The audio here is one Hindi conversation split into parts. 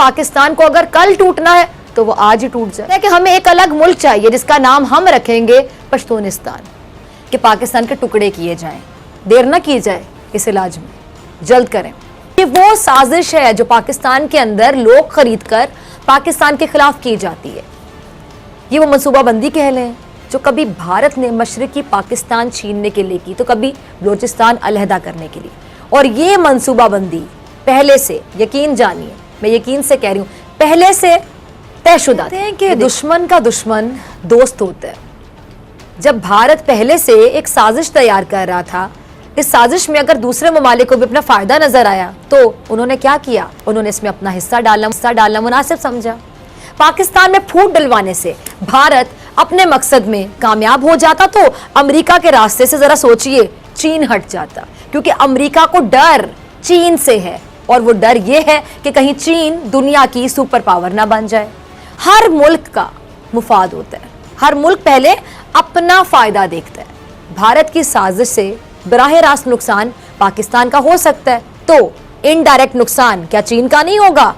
पाकिस्तान को अगर कल टूटना है तो वो आज ही टूट जाए। कि हमें एक अलग मुल्क चाहिए जिसका नाम हम रखेंगे पश्तूनिस्तान, कि पाकिस्तान के टुकड़े किए जाएं, देर ना की जाए इस इलाज में, जल्द करें। ये वो साजिश है जो पाकिस्तान के अंदर लोग खरीद कर पाकिस्तान के खिलाफ की जाती है। ये वो मनसूबाबंदी कह लें जो कभी भारत ने मशरकी पाकिस्तान छीनने के लिए की, तो कभी बलोचिस्तान अलहदा करने के लिए। और ये मनसूबाबंदी पहले से, यकीन जानिए, मैं यकीन से कह रही हूँ, पहले से तयशुदा है कि दुश्मन का दुश्मन दोस्त होता है। जब भारत पहले से एक साजिश तैयार कर रहा था, इस साजिश में अगर दूसरे ममालिक को भी अपना फायदा नजर आया तो उन्होंने क्या किया, उन्होंने इसमें अपना हिस्सा डालना मुनासिब समझा। पाकिस्तान में फूट डलवाने से भारत अपने मकसद में कामयाब हो जाता तो अमेरिका के रास्ते से जरा सोचिए, चीन हट जाता, क्योंकि अमेरिका को डर चीन से है, और वो डर ये है कि कहीं चीन दुनिया की सुपर पावर ना बन जाए। हर मुल्क का मुफाद होता है, हर मुल्क पहले अपना फायदा देखता है। भारत की साजिश से बराह रास्त नुकसान पाकिस्तान का हो सकता है, तो इनडायरेक्ट नुकसान क्या चीन का नहीं होगा?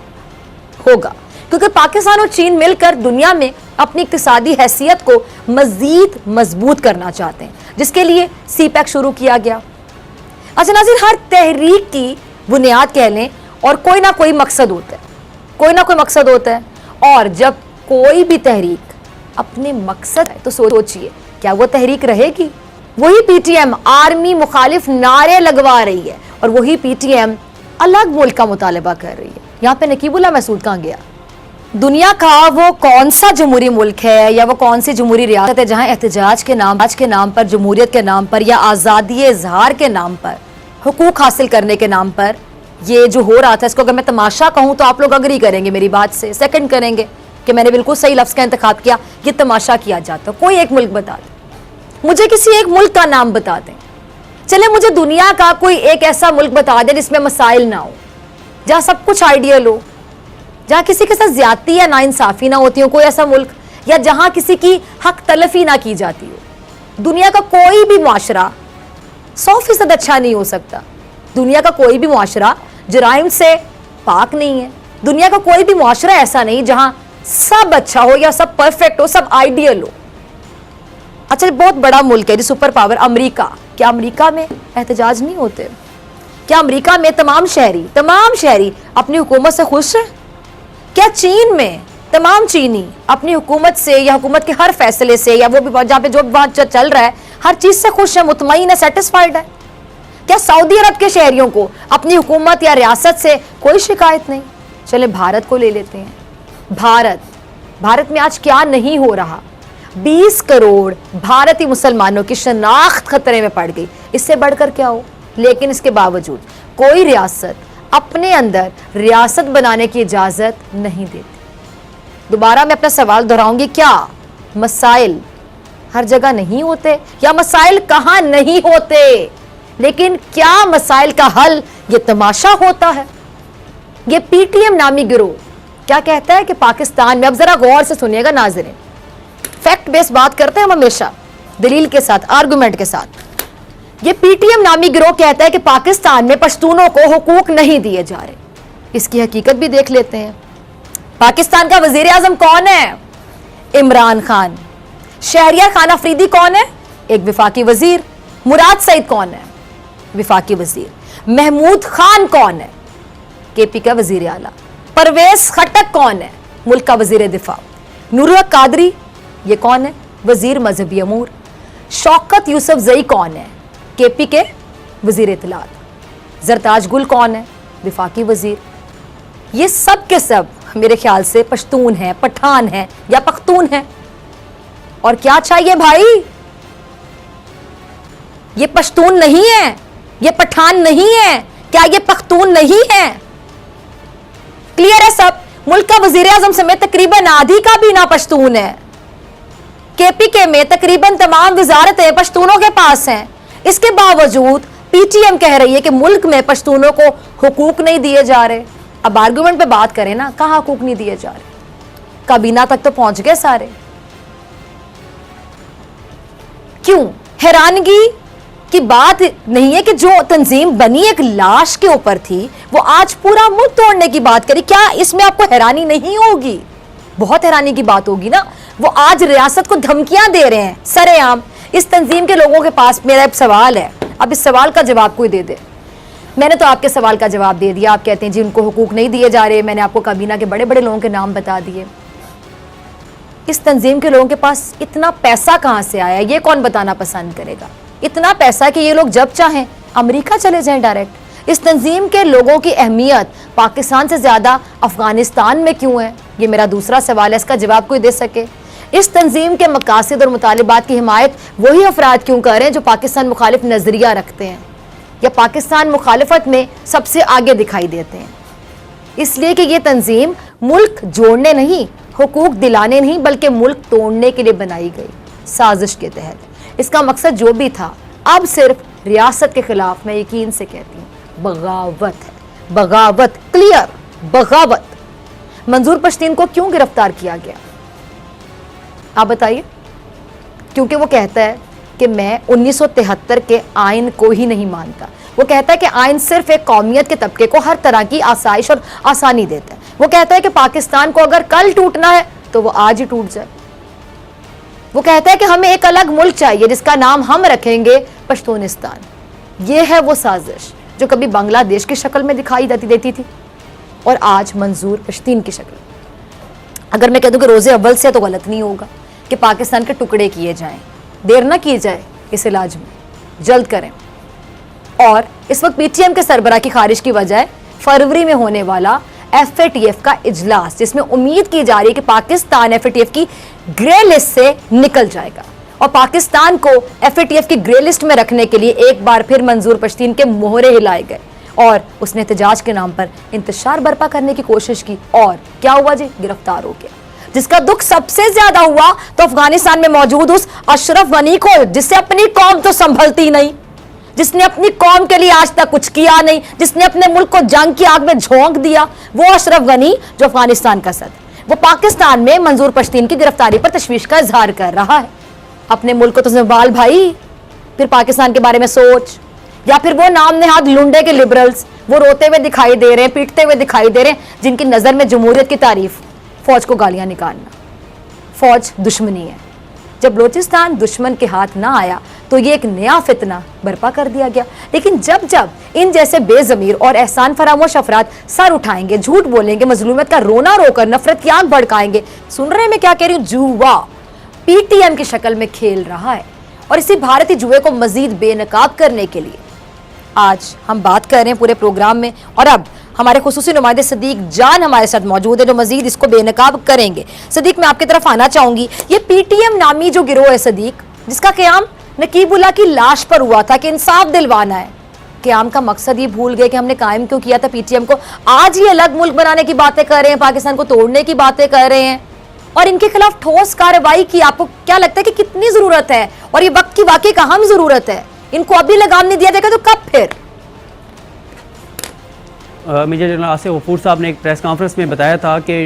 होगा, क्योंकि पाकिस्तान और चीन मिलकर दुनिया में अपनी इक्तिसादी हैसियत को मजीद मजबूत करना चाहते हैं, जिसके लिए सीपैक शुरू किया गया। अच्छा नाज़रीन, हर तहरीक की बुनियाद कह लें और कोई ना कोई मकसद होता है, कोई ना कोई मकसद होता है। और जब कोई भी तहरीक अपने मकसद है तो सोचिए क्या वो तहरीक रहेगी? वही पीटीएम आर्मी मुखालिफ नारे लगवा रही है और वही पीटीएम अलग मुल्क का मुतालबा कर रही है। यहाँ पे नकीबुल्लाह महसूद कहाँ गया? दुनिया का वो कौन सा जमहूरी मुल्क है या वो कौन सी जमहूरी रियासत है जहाँ एहतजाज के नाम पर, जमहूरियत के नाम पर या आज़ादी इजहार के नाम पर, हुकूक हासिल करने के नाम पर ये जो हो रहा था, इसको अगर मैं तमाशा कहूँ तो आप लोग अग्री करेंगे मेरी बात से, सेकंड करेंगे कि मैंने बिल्कुल सही लफ्ज़ का इंतखाब किया। ये तमाशा किया जाता, कोई एक मुल्क बता दें, मुझे किसी एक मुल्क का नाम बता दें। चले मुझे दुनिया का कोई एक ऐसा मुल्क बता दें जिसमें मसाइल ना हो, जहाँ सब कुछ आइडियल हो, जहाँ किसी के साथ ज्यादती या नाइंसाफी ना होती हो, कोई ऐसा मुल्क, या जहाँ किसी की हक तलफी ना की जाती हो। दुनिया का कोई भी मुआशरा 100% अच्छा नहीं हो सकता। दुनिया का कोई भी मुआशरा जराइम से पाक नहीं है। दुनिया का कोई भी मुआशरा ऐसा नहीं जहां सब अच्छा हो या सब परफेक्ट हो, सब आइडियल हो। अच्छा, बहुत बड़ा मुल्क है जी, सुपर पावर अमेरिका। क्या अमेरिका में एहतजाज नहीं होते? क्या अमेरिका में तमाम शहरी अपनी हुकूमत से खुश हैं? क्या चीन में तमाम चीनी अपनी हुकूमत से या हुकूमत के हर फैसले से या वो भी जहाँ पे जो बात चल रहा है हर चीज से खुश है, मुतमईन है, सेटिस्फाइड है? क्या सऊदी अरब के शहरियों को अपनी हुकूमत या रियासत से कोई शिकायत नहीं? चले भारत को ले लेते हैं। भारत में आज क्या नहीं हो रहा? 20 करोड़ भारतीय मुसलमानों की शनाख्त खतरे में पड़ गई, इससे बढ़कर क्या हो? लेकिन इसके बावजूद कोई रियासत अपने अंदर रियासत बनाने की इजाजत नहीं देती। दोबारा मैं अपना सवाल दोहराऊंगी, क्या मसाइल हर जगह नहीं होते? या मसाइल कहां नहीं होते, लेकिन क्या मसाइल का हल ये तमाशा होता है? ये पीटीएम नामी गिरोह क्या कहता है कि पाकिस्तान में, अब जरा गौर से सुनिएगा नाज़रीन, फैक्ट बेस्ड बात करते हैं हम हमेशा, दलील के साथ, आर्गुमेंट के साथ। ये पीटीएम नामी गिरोह कहता है कि पाकिस्तान में पश्तूनों को हुकूक नहीं दिए जा रहे। इसकी हकीकत भी देख लेते हैं। पाकिस्तान का वजीर आजम कौन है? इमरान खान। शहरियार खान अफरीदी कौन है? एक विफाकी वजीर। मुराद सईद कौन है? विफाकी वजीर। महमूद खान कौन है? केपी का वजीर आला। परवेज खटक कौन है? मुल्क का वजीर दिफा। नूरुल कादरी ये कौन है? वजीर मजहबी अमूर। शौकत यूसुफ जई कौन है? केपी के वजीर इत्तलात। जरताज गुल कौन है? विफाकी वजीर। ये सब के सब मेरे ख्याल से पश्तून है, पठान है या पख्तून है। और क्या चाहिए भाई? ये पश्तून नहीं है, ये पठान नहीं है, क्या ये पख्तून नहीं है? क्लियर है सब? मुल्क का वजीर आजम समेत तकरीबन आधी का भी ना पश्तून है। केपीके में तकरीबन तमाम वजारतें पश्तूनों के पास हैं। इसके बावजूद पीटीएम कह रही है कि मुल्क में पश्तूनों को हुकूक नहीं दिए जा रहे। अब आर्गुमेंट पे बात करें ना, कहां हुकूक नहीं दिए जा रहे? काबीना तक तो पहुंच गए सारे। क्यों? हैरानगी की बात नहीं है कि जो तंजीम बनी एक लाश के ऊपर थी वो आज पूरा मुल्क तोड़ने की बात करी। क्या इसमें आपको हैरानी नहीं होगी? बहुत हैरानी की बात होगी ना। वो आज रियासत को धमकियां दे रहे हैं सरेआम। इस तंजीम के लोगों के पास मेरा एक सवाल है, अब इस सवाल का जवाब कोई दे दे। मैंने तो आपके सवाल का जवाब दे दिया। आप कहते हैं जी उनको हुकूक नहीं दिए जा रहे। मैंने आपको काबीना के बड़े बड़े लोगों के नाम बता दिए। इस तंजीम के लोगों के पास इतना पैसा कहां से आया, ये कौन बताना पसंद करेगा? इतना पैसा कि ये लोग जब चाहें अमेरिका चले जाएं डायरेक्ट। इस तंजीम के लोगों की अहमियत पाकिस्तान से ज्यादा अफगानिस्तान में क्यों है, ये मेरा दूसरा सवाल है। इसका जवाब कोई दे सके? इस तंजीम के मकासद और मुतालिबात की हिमायत वही अफराद क्यों कर रहे हैं जो पाकिस्तान मुखालिफ नजरिया रखते हैं या पाकिस्तान मुखालिफत में सबसे आगे दिखाई देते हैं? इसलिए कि ये तंजीम मुल्क जोड़ने नहीं, हुकूक दिलाने नहीं, बल्कि मुल्क तोड़ने के लिए बनाई गई साजिश के तहत। इसका मकसद जो भी था, अब सिर्फ रियासत के खिलाफ, मैं यकीन से कहती हूँ, बगावत है। बगावत, क्लियर बगावत। मंजूर पश्तीन को क्यों गिरफ्तार किया गया आप बताइए? क्योंकि वो कहता है कि मैं 1973 के आइन को ही नहीं मानता। वो कहता है कि आइन सिर्फ एक कौमियत के तबके को हर तरह की आसाइश और आसानी देता है। वो कहता है कि पाकिस्तान को अगर कल टूटना है तो वो आज ही टूट जाए। वो कहता है कि हमें एक अलग मुल्क चाहिए जिसका नाम हम रखेंगे पश्तूनिस्तान। ये है वो साजिश जो कभी बांग्लादेश की शक्ल में दिखाई देती थी और आज मंजूर पश्तीन की शक्ल। अगर मैं कह दूं कि रोजे अव्वल से, तो गलत नहीं होगा कि पाकिस्तान के टुकड़े किए जाएं। देर ना की जाए इस इलाज में, जल्द करें। और इस वक्त पीटीएम के सरबराह की खारिज की वजह फरवरी में होने वाला एफएटीएफ का इजलास, जिसमें उम्मीद की जा रही है कि पाकिस्तान एफएटीएफ की ग्रे लिस्ट से निकल जाएगा और पाकिस्तान को एफएटीएफ की ग्रे लिस्ट में रखने के लिए एक बार फिर मंजूर पश्तीन के मोहरे हिलाए गए और उसने एहतजाज के नाम पर इंतशार बर्पा करने की कोशिश की और क्या हुआ जी? गिरफ्तार हो गया। जिसका दुख सबसे ज्यादा हुआ तो अफगानिस्तान में मौजूद उस अशरफ गनी को, जिससे अपनी कौम तो संभलती नहीं, जिसने अपनी कौम के लिए आज तक कुछ किया नहीं, जिसने अपने मुल्क को जंग की आग में झोंक दिया, वो अशरफ गनी जो अफगानिस्तान का सदर, वो पाकिस्तान में मंजूर पश्तीन की गिरफ्तारी पर तशवीश का इजहार कर रहा है। अपने मुल्क को तो संभाल भाई, फिर पाकिस्तान के बारे में सोच। या फिर वो नाम नेहाद लुंडे के लिबरल्स, वो रोते हुए दिखाई दे रहे हैं, पीटते हुए दिखाई दे रहे हैं, जिनकी नजर में जमहूरियत की तारीफ फौज को गालियां निकालना। फौज दुश्मनी है। जब बलोचिस्तान दुश्मन के हाथ ना आया तो ये एक नया फितना बर्पा कर दिया गया। लेकिन जब जब इन जैसे बेजमीर और एहसान फरामोश अफराद सर उठाएंगे, झूठ बोलेंगे, मजलूमियत का रोना रोकर नफरत की आग भड़काएंगे, सुन रहे हैं मैं क्या कह रही हूँ? जुआ पीटीएम की शक्ल में खेल रहा है और इसी भारतीय जुए को मजीद बेनकाब करने के लिए आज हम बात कर रहे हैं पूरे प्रोग्राम में। और अब हमारे खुसूसी नुमाइंदे सदीक जान हमारे साथ मौजूद है जो मजीद इसको बेनकाब करेंगे। सदीक, मैं आपकी तरफ आना चाहूंगी। ये पीटीएम नामी जो गिरोह है सदीक, जिसका क़याम नकीबुल्लाह की लाश पर हुआ था कि इंसाफ दिलवाना है, क़याम का मकसद ये भूल गए कि हमने कायम क्यों किया था पीटीएम को। आज ये अलग मुल्क बनाने की बातें कर रहे हैं, पाकिस्तान को तोड़ने की बातें कर रहे हैं और इनके खिलाफ ठोस कार्रवाई की आपको क्या लगता है कि कितनी जरूरत है? और ये वक्त की वाकई का अहम जरूरत है। इनको अभी लगाम नहीं दिया जाएगा तो कब फिर? मेजर जनरल आसिफ गफूर साहब ने एक प्रेस कॉन्फ्रेंस में बताया था कि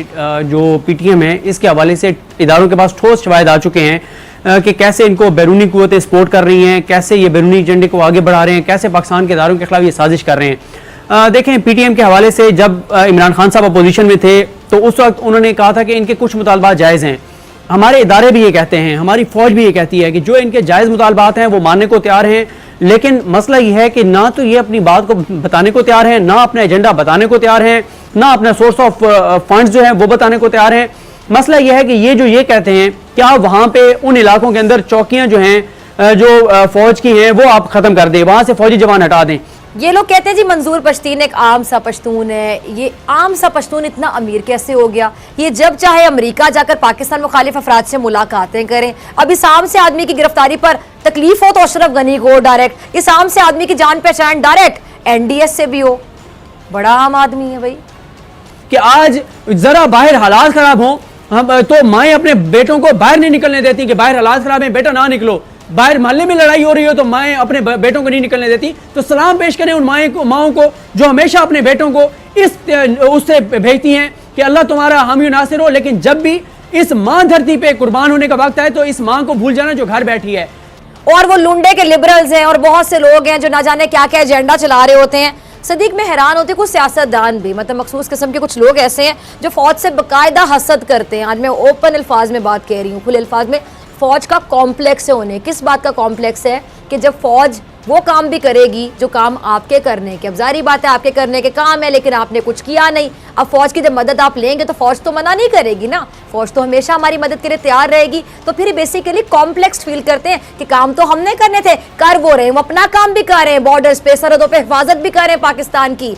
जो पीटीएम है इसके हवाले से इदारों के पास ठोस शवाहिद आ चुके हैं कि कैसे इनको बैरूनी कुव्वतें सपोर्ट कर रही हैं, कैसे ये बैरूनी एजेंडे को आगे बढ़ा रहे हैं, कैसे पाकिस्तान के इदारों के खिलाफ ये साजिश कर रहे हैं। देखें, पीटीएम के हवाले से जब इमरान खान साहब अपोजिशन में थे तो उस वक्त उन्होंने कहा था कि इनके कुछ मुतालबात जायज़ हैं। हमारे इदारे भी ये कहते हैं, हमारी फौज भी ये कहती है कि जो इनके जायज़ मुतालबात हैं वो मानने को तैयार हैं। लेकिन मसला ये है कि ना तो ये अपनी बात को बताने को तैयार हैं, ना अपना एजेंडा बताने को तैयार हैं, ना अपना सोर्स ऑफ फंड्स जो है वो बताने को तैयार हैं। मसला ये है कि ये जो ये कहते हैं क्या वहाँ पे उन इलाकों के अंदर चौकियाँ जो हैं जो फौज की हैं वो आप ख़त्म कर दें, वहाँ से फौजी जवान हटा दें। ये लोग कहते हैं जी मंजूर पश्तीन एक आम सा पश्तून है। ये आम सा पश्तून इतना अमीर कैसे हो गया? ये जब चाहे अमेरिका जाकर पाकिस्तान मुखालिफ अफराद से मुलाकातें करें। अब इस आम से आदमी की गिरफ्तारी पर तकलीफ हो तो अशरफ गनी को डायरेक्ट, इस आम से आदमी की जान पहचान डायरेक्ट एनडीएस से भी हो। बड़ा आम आदमी है भाई कि आज जरा बाहर हालात खराब हो हम तो माएँ अपने बेटों को बाहर नहीं निकलने देती कि बाहर हालात खराब है, बेटा ना निकलो। बाहर मोहल्ले में लड़ाई हो रही हो तो माएँ अपने बेटों को नहीं निकलने देती। तो सलाम पेश करें उन माओं को जो हमेशा अपने बेटों को उससे भेजती हैं कि अल्लाह तुम्हारा हामी नासिर हो। लेकिन जब भी इस माँ धरती पे कुर्बान होने का वक्त है तो इस माँ को भूल जाना जो घर बैठी है। और वो लुंडे के लिबरल्स हैं और बहुत से लोग हैं जो ना जाने क्या क्या एजेंडा चला रहे होते हैं। सदीक मैं हैरान होती हूँ, कुछ सियासतदान भी, मतलब मखसूस किस्म के कुछ लोग ऐसे हैं जो फौज से बाकायदा हसद करते हैं। आज मैं ओपन अल्फाज में बात कह रही हूँ, खुले अल्फाज में, फौज का कॉम्प्लेक्स है उन्हें। किस बात का कॉम्प्लेक्स है कि जब फौज वो काम भी करेगी जो काम आपके करने के, अब जारी बात है आपके करने के काम है लेकिन आपने कुछ किया नहीं, अब फौज की जब मदद आप लेंगे तो फौज तो मना नहीं करेगी ना, फौज तो हमेशा हमारी मदद के लिए तैयार रहेगी। तो फिर बेसिकली कॉम्प्लेक्स फील करते हैं कि काम तो हमने करने थे, कर वो रहे हैं, वो अपना काम भी कर रहे हैं, बॉर्डर्स पे सरहदों पे हिफाजत भी कर रहे हैं पाकिस्तान की।